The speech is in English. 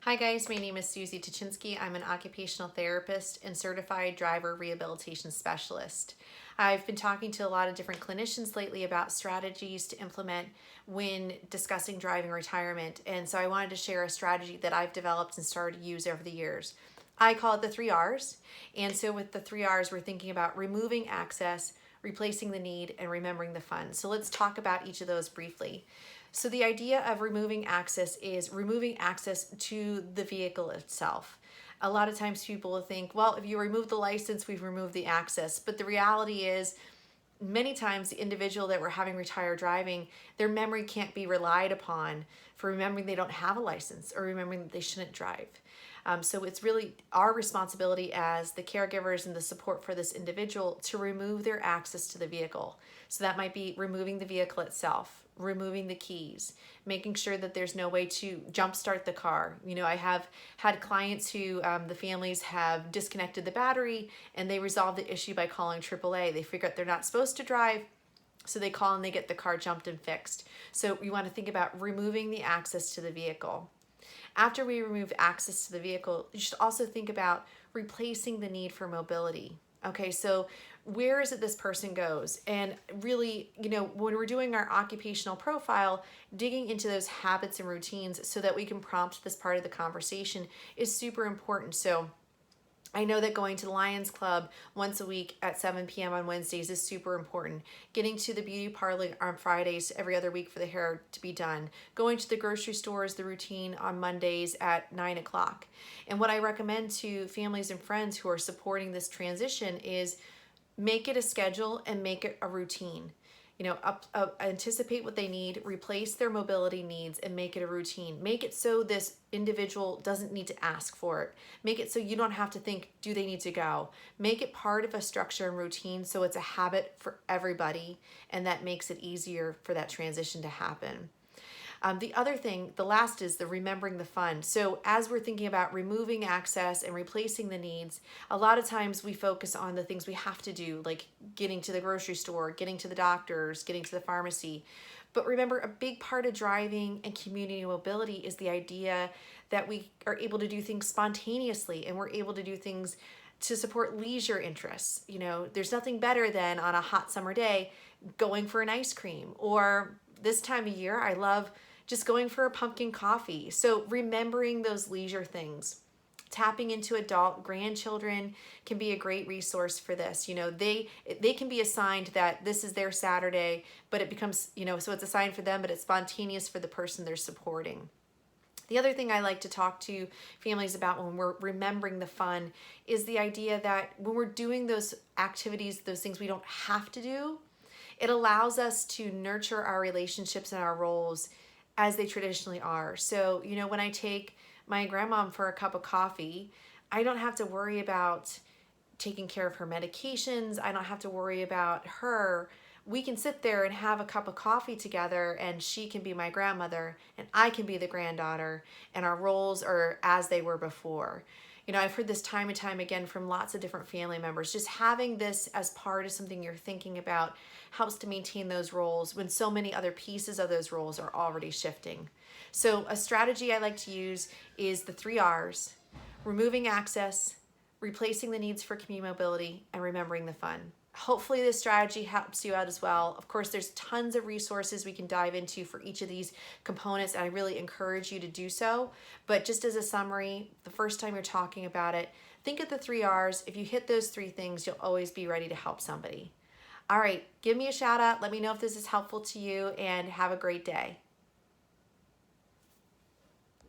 Hi guys, my name is Susie Tuchinski. I'm an occupational therapist and certified driver rehabilitation specialist. I've been talking to a lot of different clinicians lately about strategies to implement when discussing driving retirement. And so I wanted to share a strategy that I've developed and started to use over the years. I call it the 3 R's. And so with the 3 R's, we're thinking about removing access, replacing the need, and remembering the fun. So let's talk about each of those briefly. So the idea of removing access is removing access to the vehicle itself. A lot of times people will think, well, if you remove the license, we've removed the access. But the reality is, many times the individual that we're having retire driving, their memory can't be relied upon for remembering they don't have a license or remembering that they shouldn't drive. So it's really our responsibility as the caregivers and the support for this individual to remove their access to the vehicle. So that might be removing the vehicle itself, removing the keys, making sure that there's no way to jumpstart the car. You know, I have had clients who the families have disconnected the battery and they resolve the issue by calling AAA. They figure out they're not supposed to drive, so they call and they get the car jumped and fixed. So we want to think about removing the access to the vehicle. After we remove access to the vehicle, you should also think about replacing the need for mobility. Okay, so where is it this person goes? And really, you know, when we're doing our occupational profile, digging into those habits and routines so that we can prompt this part of the conversation is super important. So I know that going to the Lions Club once a week at 7 p.m. on Wednesdays is super important. Getting to the beauty parlor on Fridays every other week for the hair to be done. Going to the grocery store is the routine on Mondays at 9 o'clock. And what I recommend to families and friends who are supporting this transition is make it a schedule and make it a routine. You know, anticipate what they need, replace their mobility needs, and make it a routine. Make it so this individual doesn't need to ask for it. Make it so you don't have to think, do they need to go? Make it part of a structure and routine so it's a habit for everybody, and that makes it easier for that transition to happen. The other thing, the last, is the remembering the fun. So as we're thinking about removing access and replacing the needs, a lot of times we focus on the things we have to do, like getting to the grocery store, getting to the doctors, getting to the pharmacy. But remember, a big part of driving and community mobility is the idea that we are able to do things spontaneously and we're able to do things to support leisure interests. You know, there's nothing better than on a hot summer day going for an ice cream, or this time of year, I love just going for a pumpkin coffee. So remembering those leisure things, tapping into adult grandchildren can be a great resource for this. You know, they can be assigned that this is their Saturday, but it becomes, you know, so it's assigned for them, but it's spontaneous for the person they're supporting. The other thing I like to talk to families about when we're remembering the fun is the idea that when we're doing those activities, those things we don't have to do, it allows us to nurture our relationships and our roles as they traditionally are. So, you know, when I take my grandmom for a cup of coffee, I don't have to worry about taking care of her medications. I don't have to worry about her. We can sit there and have a cup of coffee together, and she can be my grandmother and I can be the granddaughter, and our roles are as they were before. You know, I've heard this time and time again from lots of different family members. Just having this as part of something you're thinking about helps to maintain those roles when so many other pieces of those roles are already shifting. So a strategy I like to use is the 3 R's: removing access, replacing the needs for community mobility, and remembering the fun. Hopefully this strategy helps you out as well. Of course, there's tons of resources we can dive into for each of these components, and I really encourage you to do so. But just as a summary, the first time you're talking about it, think of the 3 R's. If you hit those 3 things, you'll always be ready to help somebody. All right, give me a shout out. Let me know if this is helpful to you, and have a great day.